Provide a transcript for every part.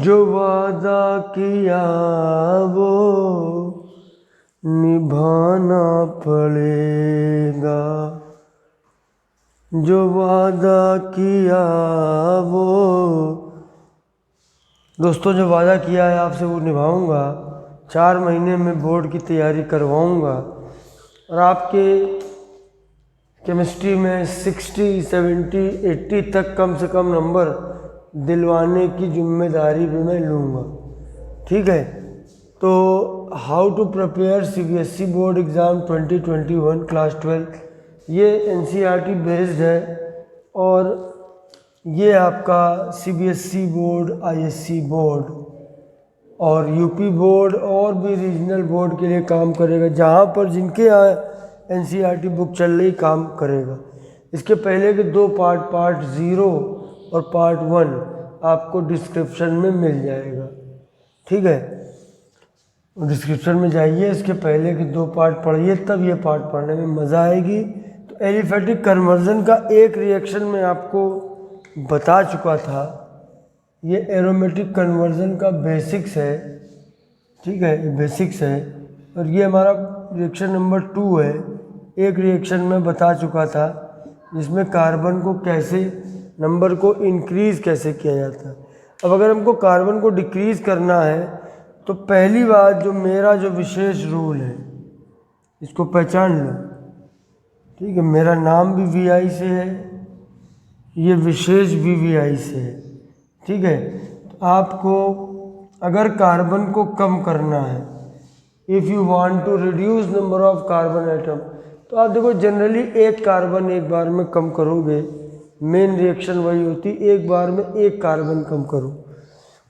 जो वादा किया वो निभाना पड़ेगा, जो वादा किया वो। दोस्तों, जो वादा किया है आपसे वो निभाऊंगा। 4 महीने में बोर्ड की तैयारी करवाऊंगा और आपके केमिस्ट्री में 60, 70, 80 तक कम से कम नंबर दिलवाने की जिम्मेदारी भी मैं लूँगा। ठीक है, तो how to prepare CBSE board exam 2021 class 12, ये NCERT बेस्ड है और ये आपका CBSE बोर्ड, ISC बोर्ड और UP बोर्ड और भी रीजनल बोर्ड के लिए काम करेगा, जहाँ पर जिनके यहाँ NCERT बुक चल रही काम करेगा। इसके पहले के 2 पार्ट 0 और पार्ट 1 आपको डिस्क्रिप्शन में मिल जाएगा। ठीक है, डिस्क्रिप्शन में जाइए, इसके पहले के 2 पार्ट पढ़िए, तब ये पार्ट पढ़ने में मज़ा आएगी। तो एलिफेटिक कन्वर्जन का एक रिएक्शन में आपको बता चुका था, ये एरोमेटिक कन्वर्जन का बेसिक्स है। ठीक है, ये बेसिक्स है और ये हमारा रिएक्शन नंबर 2 है। एक रिएक्शन में बता चुका था जिसमें कार्बन को कैसे, नंबर को इंक्रीज़ कैसे किया जाता है। अब अगर हमको कार्बन को डिक्रीज़ करना है तो पहली बात, जो मेरा जो विशेष रूल है इसको पहचान लो। ठीक है, मेरा नाम भी VI से है, ये विशेष भी VI से है। ठीक है, तो आपको अगर कार्बन को कम करना है, if you want to reduce number of carbon atom, तो आप देखो जनरली एक कार्बन एक बार में कम करोगे, मेन रिएक्शन वही होती, एक बार में एक कार्बन कम करो।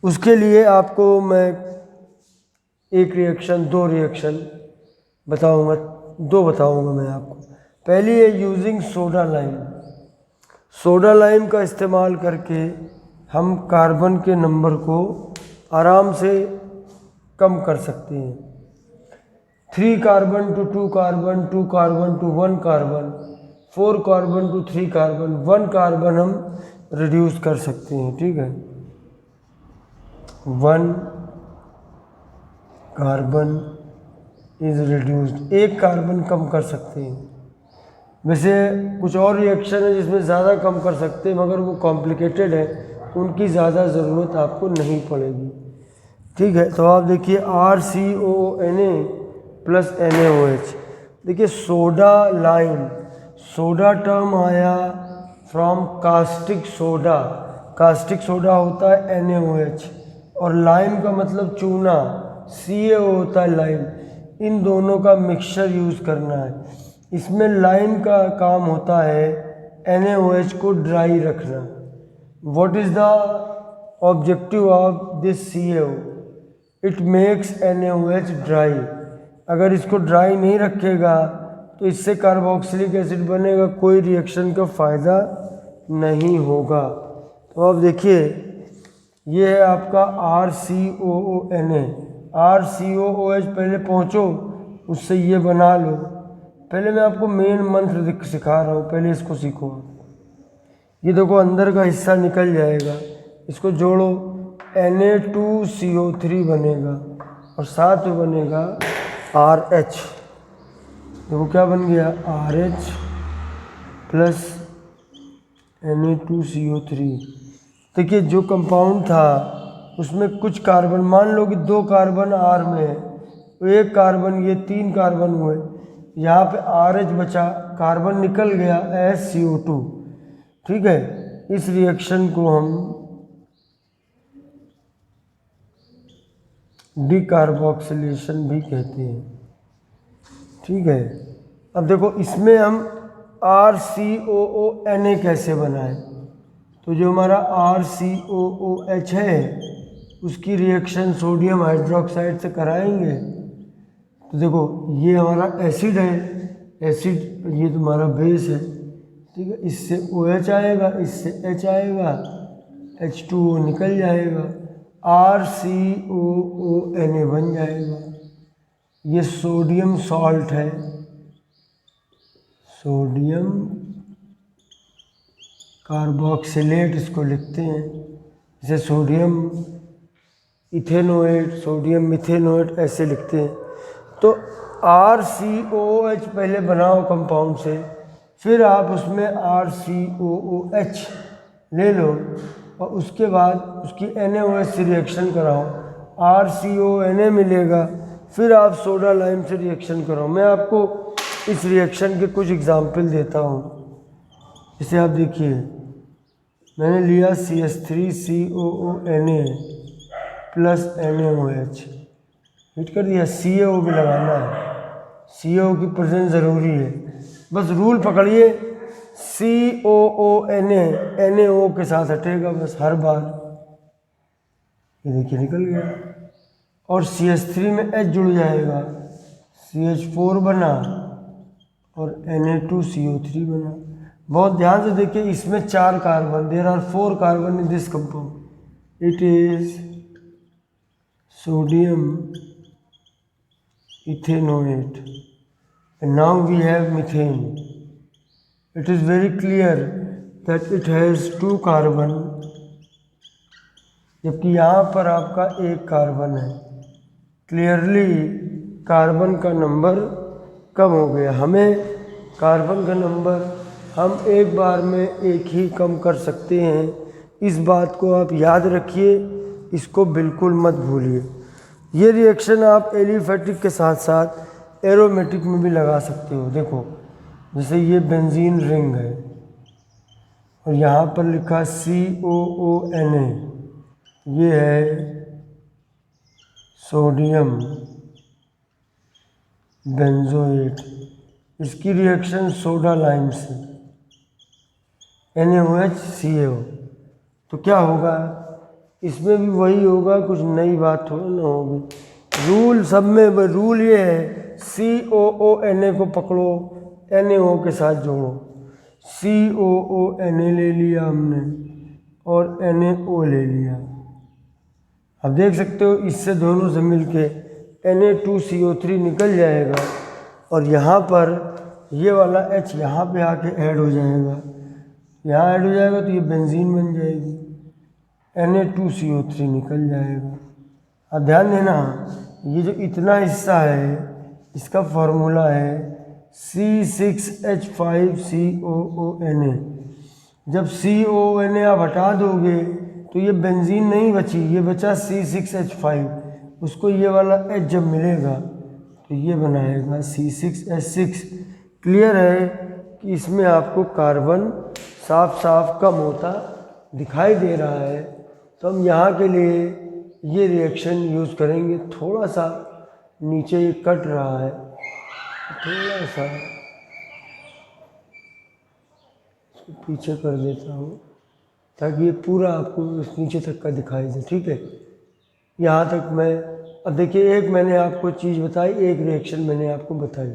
उसके लिए आपको मैं एक रिएक्शन, 2 रिएक्शन बताऊंगा, 2 बताऊंगा मैं आपको। पहली है using soda lime. Soda lime का इस्तेमाल करके हम कार्बन के नंबर को आराम से कम कर सकते हैं। 3 carbon to 2 carbon, 2 carbon to 1 carbon, 4 carbon to 3 carbon, 1 carbon हम रिड्यूस कर सकते हैं। ठीक है, 1 कार्बन इज रिड्यूस्ड, 1 कार्बन कम कर सकते हैं। वैसे कुछ और रिएक्शन है जिसमें ज़्यादा कम कर सकते हैं, मगर वो कॉम्प्लिकेटेड है, उनकी ज़्यादा ज़रूरत आपको नहीं पड़ेगी। ठीक है, तो आप देखिए RCOONA प्लस NaOH। देखिए सोडा लाइम, सोडा टर्म आया from caustic soda. Caustic soda होता है NaOH और लाइम का मतलब चूना, CaO होता है लाइम। इन दोनों का मिक्सचर यूज़ करना है। इसमें लाइम का काम होता है NaOH को ड्राई रखना। What is the objective of this CaO? It makes NaOH dry. अगर इसको ड्राई नहीं रखेगा तो इससे कार्बोक्सिलिक एसिड बनेगा, कोई रिएक्शन का फ़ायदा नहीं होगा। तो अब देखिए, ये है आपका RCOONA। RCOOH पहले पहुँचो, उससे ये बना लो। पहले मैं आपको मेन मंत्र सिखा रहा हूँ, पहले इसको सीखो। ये देखो अंदर का हिस्सा निकल जाएगा, इसको जोड़ो, Na2CO3 बनेगा और साथ में बनेगा RH। देखो क्या बन गया, RH प्लस Na2CO3। देखिए जो कंपाउंड था उसमें कुछ कार्बन, मान लो कि 2 कार्बन R में है, तो 1 कार्बन, ये 3 कार्बन हुए, यहाँ पे RH बचा, कार्बन निकल गया SCO2। ठीक है, इस रिएक्शन को हम डिकार्बोक्सिलेशन भी कहते हैं। ठीक है, अब देखो इसमें हम RCOONA कैसे बनाएं। तो जो हमारा RCOOH है उसकी रिएक्शन सोडियम हाइड्रोक्साइड से कराएंगे। तो देखो ये हमारा एसिड है, एसिड ये तुम्हारा बेस है। ठीक है, इससे OH आएगा, इससे H आएगा, H2O निकल जाएगा, RCOONA बन जाएगा। ये सोडियम सॉल्ट है, सोडियम कार्बोक्सिलेट इसको लिखते हैं। जैसे सोडियम इथेनोएट, सोडियम मिथेनोएट ऐसे लिखते हैं। तो RCOOH पहले बनाओ कंपाउंड से, फिर आप उसमें RCOOH ले लो और उसके बाद उसकी NaOH से रिएक्शन कराओ, RCONA मिलेगा, फिर आप सोडा लाइम से रिएक्शन कराओ। मैं आपको इस रिएक्शन के कुछ एग्जाम्पल देता हूँ। इसे आप देखिए, मैंने लिया CH3COONA प्लस NaOH, हिट कर दिया। CaO भी लगाना है, CaO की प्रेजेंस ज़रूरी है। बस रूल पकड़िए, COONA NaO के साथ हटेगा बस हर बार। ये देखिए निकल गया। और CH3 में H जुड़ जाएगा, CH4 बना और Na2CO3 बना। बहुत ध्यान से देखिए, इसमें 4 carbon, there are 4 carbon in this compound. It is sodium ethanoate and now we have methane. It is very clear that it has 2 carbon, जबकि यहाँ पर आपका 1 कार्बन है। क्लियरली कार्बन का नंबर कम हो गया। हमें कार्बन का नंबर हम एक बार में एक ही कम कर सकते हैं। इस बात को आप याद रखिए, इसको बिल्कुल मत भूलिए। ये रिएक्शन आप एलिफेटिक के साथ साथ एरोमेटिक में भी लगा सकते हो। देखो, जैसे ये बेंजीन रिंग है और यहाँ पर लिखा COONA, ये है सोडियम बेंजोएट। इसकी रिएक्शन सोडा लाइम से, NaOH CaO। तो क्या होगा, इसमें भी वही होगा, कुछ नई बात थोड़ा ना होगी। रूल सब में रूल ये है, COONA को पकड़ो, NaO के साथ जोड़ो। COONA ले लिया हमने और NaO ले लिया। अब देख सकते हो, इससे दोनों से मिलके Na2CO3 निकल जाएगा और यहाँ पर ये वाला H यहाँ पे आके ऐड हो जाएगा। यहाँ ऐड हो जाएगा तो ये बेंजीन बन जाएगी, Na2CO3 निकल जाएगा। अब ध्यान देना, ये जो इतना हिस्सा है इसका फॉर्मूला है C6H5COONA। जब COONA आप हटा दोगे तो ये बेंजीन नहीं बची, ये बचा C6H5। उसको ये वाला H जब मिलेगा तो ये बनाएगा C6H6। क्लियर है कि इसमें आपको कार्बन साफ साफ कम होता दिखाई दे रहा है। तो हम यहाँ के लिए ये रिएक्शन यूज़ करेंगे। थोड़ा सा नीचे ये कट रहा है, थोड़ा सा इसको पीछे कर देता हूँ ताकि ये पूरा आपको नीचे तक का दिखाई दे। ठीक है, यहाँ तक मैं, अब देखिए, एक मैंने आपको चीज़ बताई, एक रिएक्शन मैंने आपको बताई।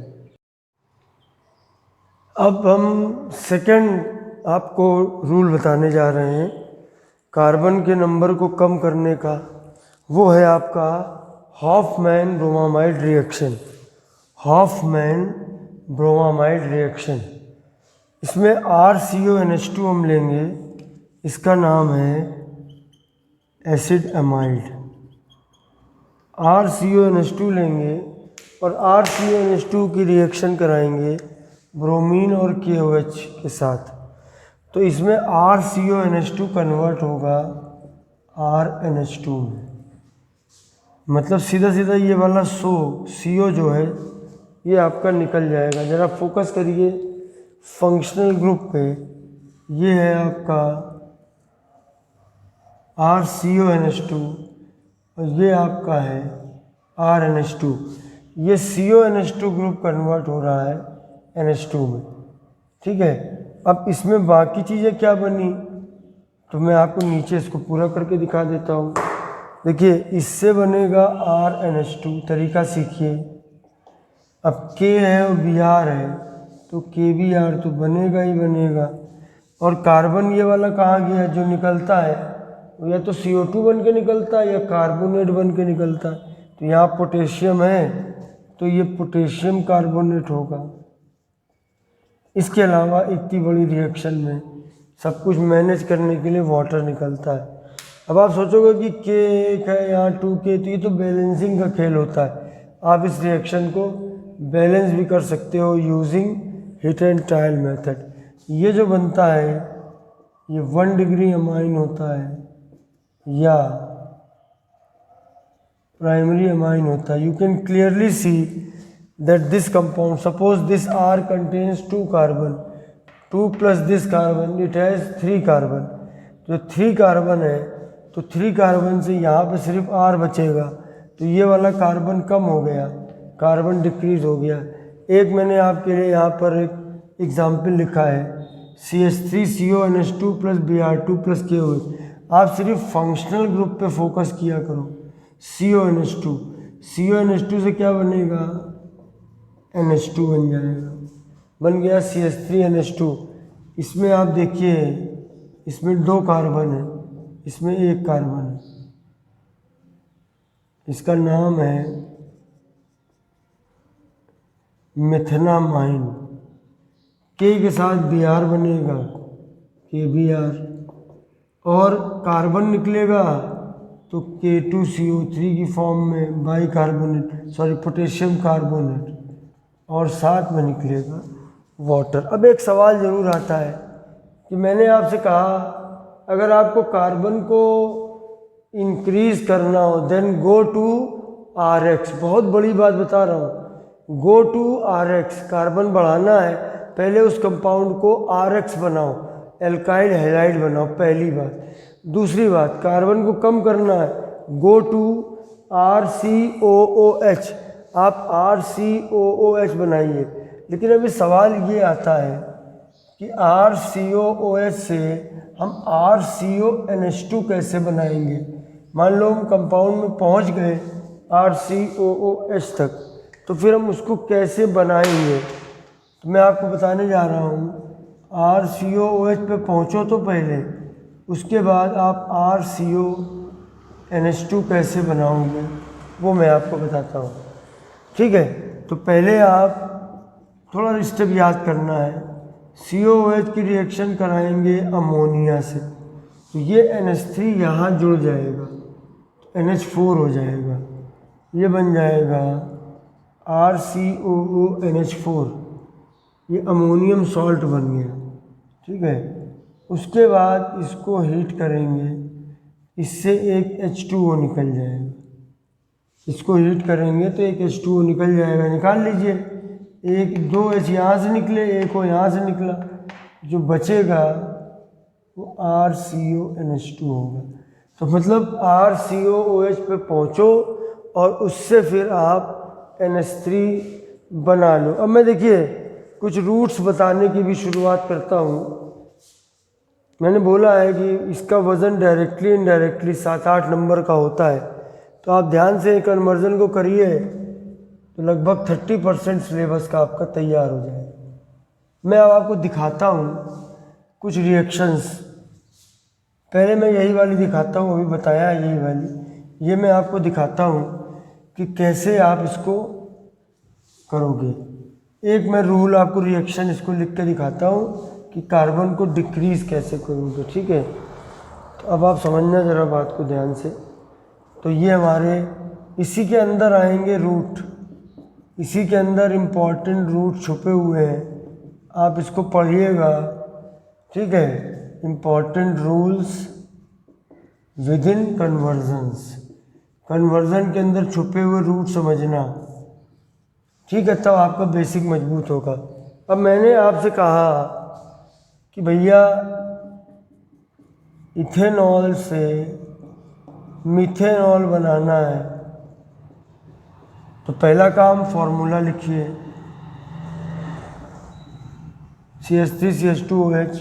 अब हम सेकंड आपको रूल बताने जा रहे हैं कार्बन के नंबर को कम करने का। वो है आपका Hofmann bromamide reaction. Hofmann bromamide reaction, इसमें RCONH2 हम लेंगे, इसका नाम है एसिड अमाइड। RCONH2 लेंगे और RCONH2 की रिएक्शन कराएंगे ब्रोमीन और KOH के साथ। तो इसमें RCONH2 कन्वर्ट होगा RNH2 में। मतलब सीधा सीधा ये वाला CO जो है ये आपका निकल जाएगा। ज़रा फोकस करिए फंक्शनल ग्रुप पे। ये है आपका RCONH2 और ये आपका है RNH2। ये CONH2 ग्रुप कन्वर्ट हो रहा है NH2 में। ठीक है, अब इसमें बाकी चीज़ें क्या बनी तो मैं आपको नीचे इसको पूरा करके दिखा देता हूँ। देखिए, इससे बनेगा RNH2, तरीका सीखिए। अब K है और Br है तो KBr तो बनेगा ही बनेगा। और कार्बन ये वाला कहाँ गया जो निकलता है, या तो CO2 बन के निकलता है या कार्बोनेट बन के निकलता है। तो यहाँ पोटेशियम है तो ये पोटेशियम कार्बोनेट होगा। इसके अलावा इतनी बड़ी रिएक्शन में सब कुछ मैनेज करने के लिए वाटर निकलता है। अब आप सोचोगे कि के एक है यहाँ 2K, तो ये तो बैलेंसिंग का खेल होता है। आप इस रिएक्शन को बैलेंस भी कर सकते हो using heat and trial method. ये जो बनता है ये 1 डिग्री अमाइन होता है या प्राइमरी अमाइन होता है। You can clearly see that this compound, suppose this R contains 2 carbon, 2 plus this carbon it has 3 carbon. जो 3 कार्बन है तो 3 कार्बन से यहाँ पे सिर्फ R बचेगा, तो ये वाला कार्बन कम हो गया, कार्बन डिक्रीज हो गया। एक मैंने आपके लिए यहाँ पर एक एग्जाम्पल लिखा है CH3CONH2 plus Br2 plus KOH। आप सिर्फ फंक्शनल ग्रुप पे फोकस किया करो। CONH2, CONH2 से क्या बनेगा, NH2 बन जाएगा, बन गया CH3NH2। इसमें आप देखिए इसमें 2 कार्बन है, इसमें 1 कार्बन है, इसका नाम है मेथनामाइन। के के साथ Br बनेगा, KBr, और कार्बन निकलेगा तो K2CO3 की फॉर्म में बाइकार्बोनेट, सॉरी पोटेशियम कार्बोनेट, और साथ में निकलेगा वाटर। अब एक सवाल ज़रूर आता है कि मैंने आपसे कहा अगर आपको कार्बन को इंक्रीज करना हो देन गो टू RX। बहुत बड़ी बात बता रहा हूँ, गो टू RX। कार्बन बढ़ाना है पहले उस कंपाउंड को RX बनाओ, एल्काइल हैलाइड बनाओ, पहली बात। दूसरी बात, कार्बन को कम करना है, गो टू RCOOH, आप RCOOH बनाइए। लेकिन अभी सवाल ये आता है कि RCOOH से हम RCONH2 कैसे बनाएंगे। मान लो हम कंपाउंड में पहुंच गए RCOOH तक, तो फिर हम उसको कैसे बनाएंगे, तो मैं आपको बताने जा रहा हूँ। RCOOH पे पहुँचो तो पहले, उसके बाद आप RCONH2 कैसे बनाओगे वो मैं आपको बताता हूँ, ठीक है। तो पहले आप थोड़ा स्टेप याद करना है। COOH की रिएक्शन कराएंगे अमोनिया से, तो ये NH3 यहाँ जुड़ जाएगा, NH4 हो जाएगा, ये बन जाएगा RCOONH4, ये अमोनियम सॉल्ट बन गया, ठीक है। उसके बाद इसको हीट करेंगे, इससे एक H2O निकल जाएगा, इसको हीट करेंगे तो एक H2O निकल जाएगा, निकाल लीजिए। एक 2 H यहाँ से निकले, एक वो यहाँ से निकला, जो बचेगा वो RCONH2 होगा। तो मतलब RCOOH पे पहुँचो और उससे फिर आप NH3 बना लो। अब मैं देखिए कुछ रूट्स बताने की भी शुरुआत करता हूँ। मैंने बोला है कि इसका वज़न डायरेक्टली इनडायरेक्टली 7-8 नंबर का होता है, तो आप ध्यान से कन्वर्जन को करिए तो लगभग 30% सिलेबस का आपका तैयार हो जाएगा। मैं अब आपको दिखाता हूँ कुछ रिएक्शंस। पहले मैं यही वाली दिखाता हूँ, अभी बताया है यही वाली, ये मैं आपको दिखाता हूँ कि कैसे आप इसको करोगे। एक मैं रूल आपको रिएक्शन इसको लिख के दिखाता हूँ कि कार्बन को डिक्रीज़ कैसे करोगे, ठीक है। तो अब आप समझना ज़रा बात को ध्यान से। तो ये हमारे इसी के अंदर आएंगे रूट, इसी के अंदर इम्पॉर्टेंट रूट छुपे हुए हैं, आप इसको पढ़िएगा, ठीक है। Important rules with in convergence, conversion के अंदर छुपे हुए रूट समझना, ठीक है, तब आपका बेसिक मजबूत होगा। अब मैंने आपसे कहा कि भैया इथेनॉल से मिथेनॉल बनाना है, तो पहला काम फॉर्मूला लिखिए CH3CH2OH,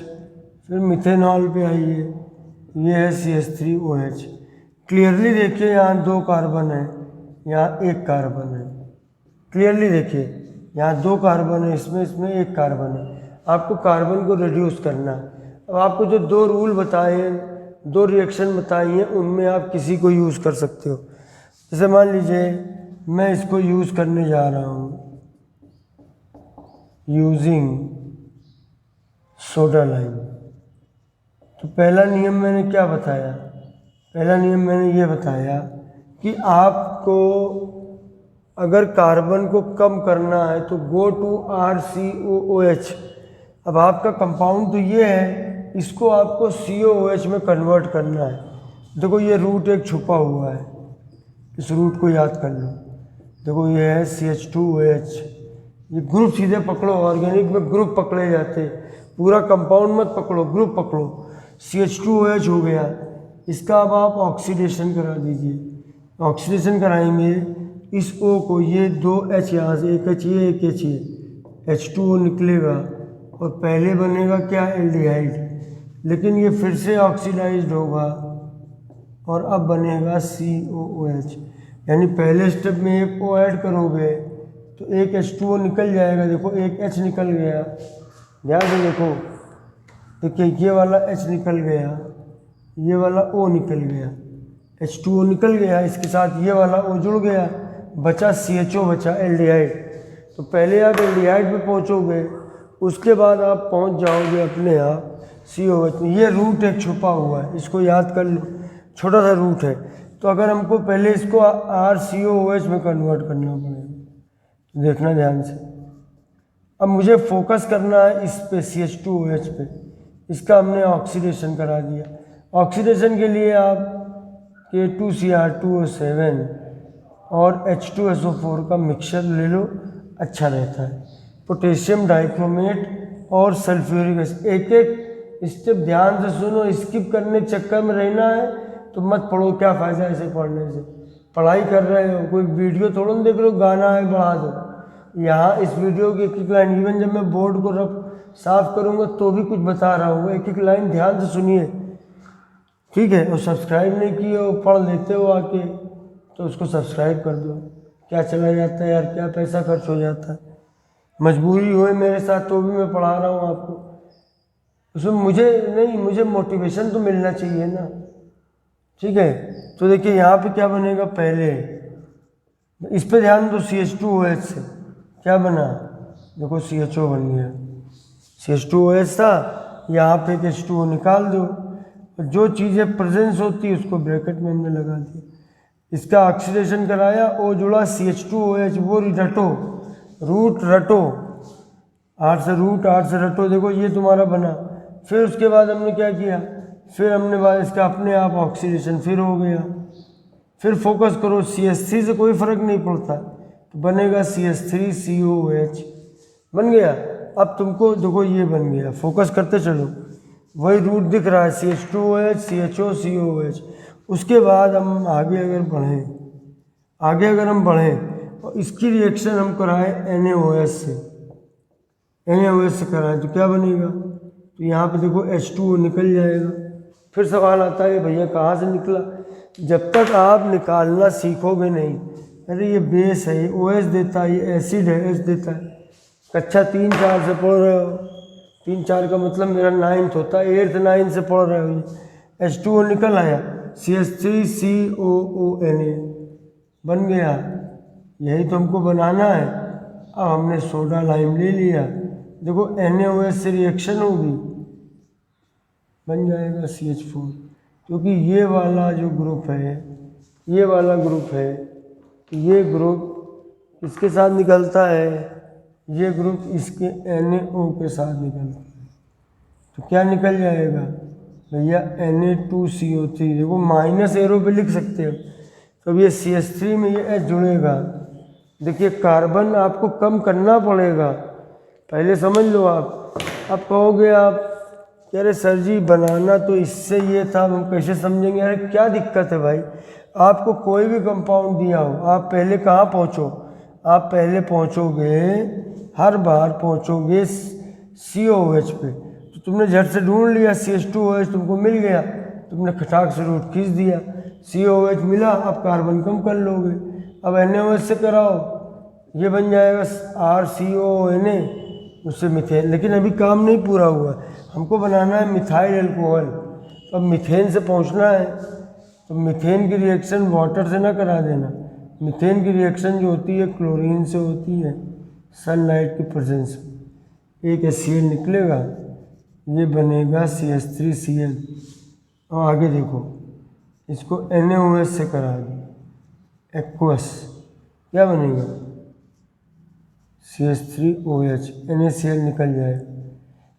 फिर मिथेनॉल पे आइए, ये है CH3OH। क्लियरली देखिए यहाँ 2 कार्बन है, यहाँ 1 कार्बन है, क्लियरली देखिए यहाँ 2 कार्बन है, इसमें 1 कार्बन है। आपको कार्बन को रिड्यूस करना है। अब आपको जो 2 रूल बताए, 2 रिएक्शन बताई हैं, उनमें आप किसी को यूज़ कर सकते हो। जैसे मान लीजिए मैं इसको यूज़ करने जा रहा हूँ, यूजिंग सोडा लाइम। तो पहला नियम मैंने क्या बताया पहला नियम मैंने ये बताया कि आपको अगर कार्बन को कम करना है तो गो टू RCOOH। अब आपका कंपाउंड तो ये है, इसको आपको COOH में कन्वर्ट करना है। देखो ये रूट एक छुपा हुआ है, इस रूट को याद कर लो। देखो ये है CH2OH। ये ग्रुप सीधे पकड़ो, ऑर्गेनिक में ग्रुप पकड़े जाते, पूरा कंपाउंड मत पकड़ो, ग्रुप पकड़ो। CH2OH हो गया, इसका अब आप ऑक्सीडेशन करा दीजिए। ऑक्सीडेशन कराएंगे इस O को, ये 2H यहाँ से, एक H ये एक H ये, H2O निकलेगा और पहले बनेगा क्या, एल्डिहाइड। लेकिन ये फिर से ऑक्सीडाइज्ड होगा और अब बनेगा COOH। यानी पहले स्टेप में एक O ऐड करोगे तो एक H2O निकल जाएगा। देखो एक H निकल गया, ध्यान से देखो, देखिए ये वाला H निकल गया, ये वाला O निकल गया, H2O निकल गया, इसके साथ ये वाला O जुड़ गया, बचा CHO, बचा एल्डिहाइड। तो पहले आप एल्डिहाइड पे पहुंचोगे, उसके बाद आप पहुंच जाओगे अपने आप COOH में। ये रूट एक छुपा हुआ है, इसको याद कर लो, छोटा सा रूट है। तो अगर हमको पहले इसको RCOOH में कन्वर्ट करना पड़ेगा, देखना ध्यान से। अब मुझे फोकस करना है इस पे, CH2OH पे। इसका हमने ऑक्सीडेशन करा दिया। ऑक्सीडेशन के लिए आप K2Cr2O7 और H2SO4 का मिक्सचर ले लो, अच्छा रहता है। पोटेशियम डाइक्रोमेट और सल्फ्यूरिक एसिड, एक एक स्टेप ध्यान से सुनो, स्किप करने के चक्कर में रहना है तो मत पढ़ो, क्या फ़ायदा ऐसे पढ़ने से। पढ़ाई कर रहे हो, कोई वीडियो थोड़ा ना देख रहे हो, गाना है बढ़ा दो। यहाँ इस वीडियो की एक एक लाइन, इवन जब मैं बोर्ड को रफ साफ करूँगा तो भी कुछ बता रहा हूँ, एक एक लाइन ध्यान से सुनिए, ठीक है। और सब्सक्राइब नहीं किए हो, पढ़ लेते हो आके, तो उसको सब्सक्राइब कर दो। क्या चला जाता है यार, क्या पैसा खर्च हो जाता है। मजबूरी हुई मेरे साथ तो भी मैं पढ़ा रहा हूँ आपको, उसमें मुझे नहीं, मुझे मोटिवेशन तो मिलना चाहिए ना, ठीक है। तो देखिए यहाँ पे क्या बनेगा, पहले इस पे ध्यान दो, CH2OH से क्या बना, देखो CHO बन गया। CH2OH था, यहाँ पे H2O निकाल दो, जो चीज़ें प्रेजेंस होती है उसको ब्रैकेट में हमने लगा दिया। इसका ऑक्सीडेशन कराया, O जुड़ा CH2OH, वो रटो, रूट रटो, R से रूट, R से रटो। देखो ये तुम्हारा बना। फिर उसके बाद हमने क्या किया, फिर हमने बाद इसका अपने आप ऑक्सीडेशन फिर हो गया। फिर फोकस करो, CH3 से कोई फर्क नहीं पड़ता, तो बनेगा CH3COOH, बन गया। अब तुमको देखो ये बन गया, फोकस करते चलो, वही रूट दिख रहा है, CH2OH, CHO, COOH। उसके बाद हम आगे अगर बढ़ें और इसकी रिएक्शन हम कराएं NaOH से कराएं तो क्या बनेगा, तो यहाँ पे देखो H2O निकल जाएगा। फिर सवाल आता है भैया कहाँ से निकला, जब तक आप निकालना सीखोगे नहीं, अरे ये बेस है, ये OH देता है, ये एसिड है, H देता है। कक्षा 3-4 से पढ़ रहे हो, 3-4 का मतलब मेरा 9th होता है, 8th-9th से पढ़ रहे हो। H2O निकल आया, CH3COONA बन गया। यही तो हमको बनाना है। अब हमने सोडा लाइम ले लिया, देखो NaOH से रिएक्शन होगी, बन जाएगा CH4, क्योंकि ये वाला जो ग्रुप है, ये वाला ग्रुप है, ये ग्रुप इसके साथ निकलता है, ये ग्रुप इसके NaO के साथ निकलता है, तो क्या निकल जाएगा भैया, Na2CO3। देखो माइनस एरो पे लिख सकते हो, तो अब ये CH3 में ये H जुड़ेगा। देखिए कार्बन आपको कम करना पड़ेगा, पहले समझ लो आप। अब कहोगे आप कि अरे सर जी बनाना तो इससे ये था, हम कैसे समझेंगे। अरे क्या दिक्कत है भाई, आपको कोई भी कंपाउंड दिया हो, आप पहले कहाँ पहुँचो, आप पहले पहुँचोगे, हर बार पहुँचोगे COOH पे। तो तुमने झट से ढूंढ लिया, CH2OH तुमको मिल गया, तुमने खटाक से रूट खींच दिया, COOH मिला, अब कार्बन कम कर लोगे। अब NaOH से कराओ, ये बन जाएगा RCONA, उससे मीथेन। लेकिन अभी काम नहीं पूरा हुआ, हमको बनाना है मिथाइल अल्कोहल। तो अब मीथेन से पहुंचना है, तो मीथेन की रिएक्शन वाटर से ना करा देना। मीथेन की रिएक्शन जो होती है क्लोरीन से होती है, सनलाइट की प्रेजेंस में। एक HCl निकलेगा, ये बनेगा CH3Cl। और आगे देखो इसको NaOH से करा दो एक्वस, क्या बनेगा CH3OH, NaCl निकल जाएगा।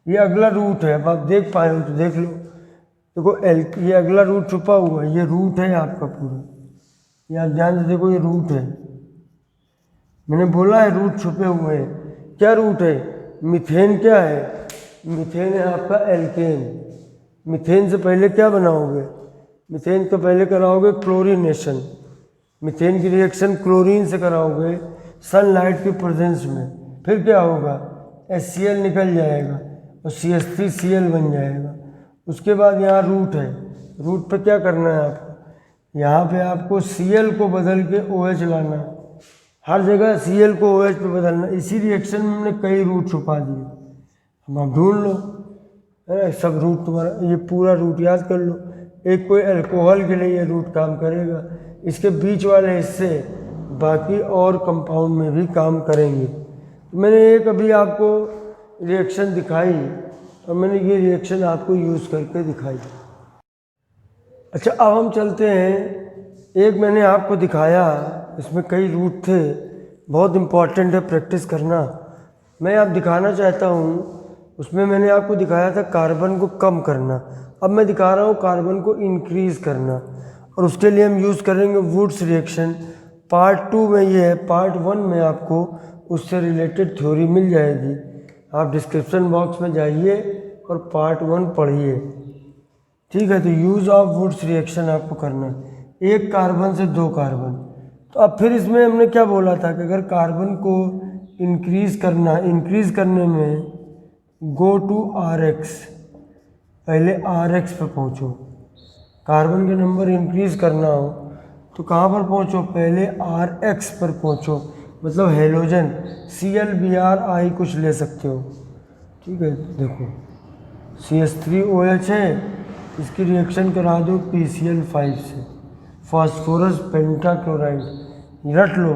ये अगला रूट है, अब आप देख पाए हो तो देख लो। देखो ये अगला रूट छुपा हुआ है, ये रूट है आपका पूरा, ये आप ध्यान से देखो, ये रूट है। मैंने बोला है रूट छुपे हुए हैं। क्या रूट है? मीथेन क्या है? मीथेन है आपका एल्केन। मीथेन से पहले क्या बनाओगे? मीथेन तो पहले कराओगे क्लोरीनेशन। मीथेन की रिएक्शन क्लोरीन से कराओगे सनलाइट के प्रेजेंस में, फिर क्या होगा? HCl निकल जाएगा और CH3Cl बन जाएगा। उसके बाद यहाँ रूट है, रूट पे क्या करना है आपको? यहाँ पे आपको Cl को बदल के OH लाना है। हर जगह Cl को OH पे बदलना। इसी रिएक्शन में हमने कई रूट छुपा दिए, अब आप ढूंढ लो, है ना? सब रूट तुम्हारा, ये पूरा रूट याद कर लो। एक कोई अल्कोहल के लिए ये रूट काम करेगा, इसके बीच वाले हिस्से बाकी और कंपाउंड में भी काम करेंगे। तो मैंने एक अभी आपको रिएक्शन दिखाई और मैंने ये रिएक्शन आपको यूज़ करके दिखाई। अच्छा, अब हम चलते हैं, एक मैंने आपको दिखाया, इसमें कई रूट थे, बहुत इम्पॉर्टेंट है प्रैक्टिस करना। मैं आप दिखाना चाहता हूँ, उसमें मैंने आपको दिखाया था कार्बन को कम करना, अब मैं दिखा रहा हूँ कार्बन को इंक्रीज़ करना, और उसके लिए हम यूज़ करेंगे वुड्स रिएक्शन। पार्ट 2 में ये है, पार्ट 1 में आपको उससे रिलेटेड थ्योरी मिल जाएगी। आप डिस्क्रिप्शन बॉक्स में जाइए और पार्ट 1 पढ़िए, ठीक है? तो यूज़ ऑफ वुड्स रिएक्शन आपको करना है, एक कार्बन से 2 कार्बन। तो अब फिर इसमें हमने क्या बोला था कि अगर कार्बन को इंक्रीज़ करना, इंक्रीज़ करने में गो टू RX, पहले RX पे पहुँचो। कार्बन के नंबर इंक्रीज़ करना हो तो कहाँ पर पहुँचो? पहले RX पर पहुँचो, मतलब हेलोजन ClBrI कुछ ले सकते हो, ठीक है? देखो CH3OH है, इसकी रिएक्शन करा दो PCl5 से, फास्फोरस पेंटाक्लोराइड, रट लो।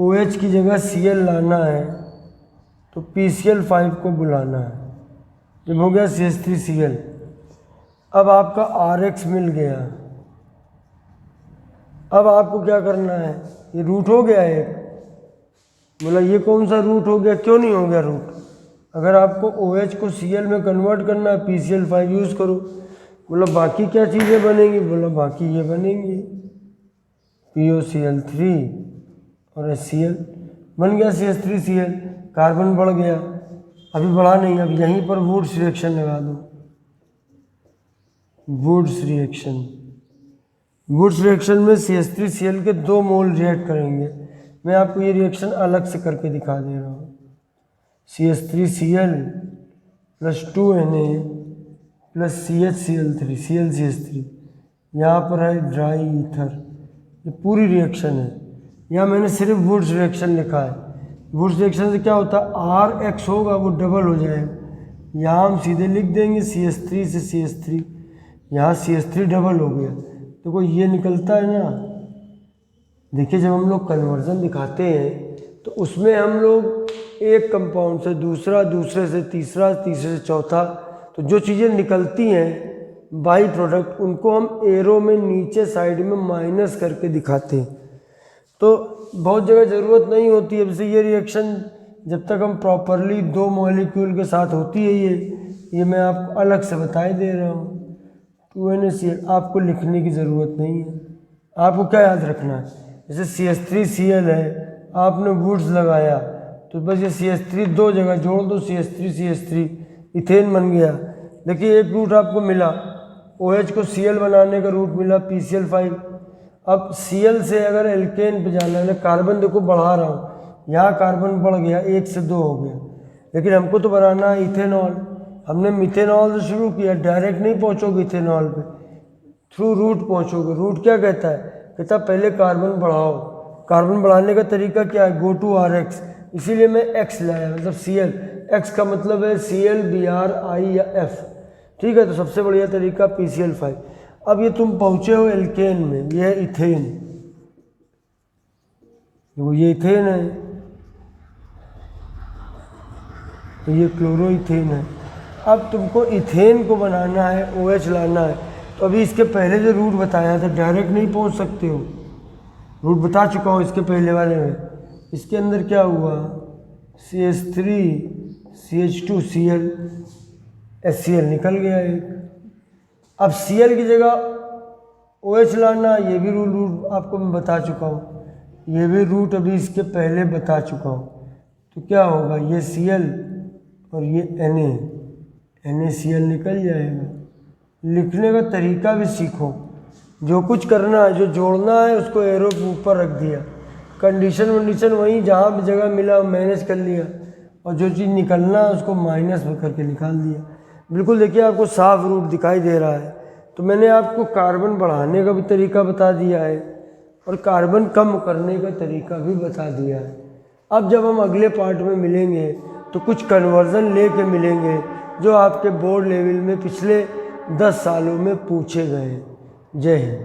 OH की जगह Cl लाना है तो PCl5 को बुलाना है, जब हो गया CH3Cl। अब आपका RX मिल गया, अब आपको क्या करना है? ये रूट हो गया एक, बोला ये कौन सा रूट हो गया? क्यों नहीं हो गया रूट? अगर आपको OH को Cl में कन्वर्ट करना है, PCl5 यूज़ करो। बोला बाकी क्या चीज़ें बनेंगी? बोला बाकी ये बनेंगी, POCl3 और HCl, बन गया CH3Cl, कार्बन बढ़ गया। अभी बढ़ा नहीं, अब यहीं पर वुड्स रिएक्शन लगा दो, वुड्स रिएक्शन। वुड्स रिएक्शन में CH3Cl के 2 मोल रिएक्ट करेंगे। मैं आपको ये रिएक्शन अलग से करके दिखा दे रहा हूँ। CH3Cl + 2Na + CHCl3, ClCH3, यहाँ पर है ड्राई ईथर। ये पूरी रिएक्शन है, यहाँ मैंने सिर्फ वुड्स रिएक्शन लिखा है। वुड्स रिएक्शन से क्या होता है? RX होगा, वो डबल हो जाएगा। यहाँ हम सीधे लिख देंगे CH3 से CH3, यहाँ CH3 डबल हो गया। देखो ये निकलता है ना, देखिए जब हम लोग कन्वर्जन दिखाते हैं तो उसमें हम लोग एक कंपाउंड से दूसरा, दूसरे से तीसरा, तीसरे से चौथा, तो जो चीज़ें निकलती हैं बाई प्रोडक्ट, उनको हम एरो में नीचे साइड में माइनस करके दिखाते हैं। तो बहुत जगह ज़रूरत नहीं होती है। जैसे ये रिएक्शन जब तक हम प्रॉपरली 2 मॉलिक्यूल के साथ होती है, ये मैं आपको अलग से बताए दे रहा हूँ। 2NaCl आपको लिखने की ज़रूरत नहीं है। आपको क्या याद रखना है? जैसे CH3Cl है, आपने वुड्स लगाया तो बस ये CH3 2 जगह जोड़ दो, CH3 इथेन बन गया। देखिए एक रूट आपको मिला, OH को Cl बनाने का रूट मिला PCl5। अब Cl से अगर एल्केन पे जाना है, कार्बन देखो बढ़ा रहा हूँ, यहाँ कार्बन बढ़ गया, 1 से 2 हो गया, लेकिन हमको तो बनाना है इथेनॉल। हमने मिथेनॉल से शुरू किया, डायरेक्ट नहीं पहुँचोगे इथेनॉल पे, थ्रू रूट पहुँचोगे। रूट क्या कहता है? कहता है पहले कार्बन बढ़ाओ। कार्बन बढ़ाने का तरीका क्या है? गो टू RX, इसीलिए मैं X लाया, मतलब Cl। X का मतलब है ClBrI या F, ठीक है? तो सबसे बढ़िया तरीका PCl5। अब ये तुम पहुँचे हो एल्केन में, ये है इथेन, देखो ये इथेन है, तो ये क्लोरो इथेन है। अब तुमको इथेन को बनाना है, OH लाना है, तो अभी इसके पहले जो रूट बताया था डायरेक्ट नहीं पहुंच सकते हो, रूट बता चुका हूँ इसके पहले वाले में। इसके अंदर क्या हुआ, CH3 CH2 Cl HCl निकल गया एक। अब Cl की जगह OH लाना, ये भी रूट आपको मैं बता चुका हूँ, ये भी रूट अभी इसके पहले बता चुका हूँ। तो क्या होगा, ये Cl और ये NaCl निकल जाएगा। लिखने का तरीका भी सीखो, जो कुछ करना है, जो जोड़ना है उसको एरो के ऊपर रख दिया, कंडीशन वंडीशन वहीं जहाँ भी जगह मिला मैनेज कर लिया, और जो चीज़ निकलना है उसको माइनस में करके निकाल दिया। बिल्कुल देखिए आपको साफ रूट दिखाई दे रहा है। तो मैंने आपको कार्बन बढ़ाने का भी तरीका बता दिया है और कार्बन कम करने का तरीका भी बता दिया है। अब जब हम अगले पार्ट में मिलेंगे तो कुछ कन्वर्जन लेके मिलेंगे जो आपके बोर्ड लेवल में पिछले 10 सालों में पूछे गए। जय हिंद।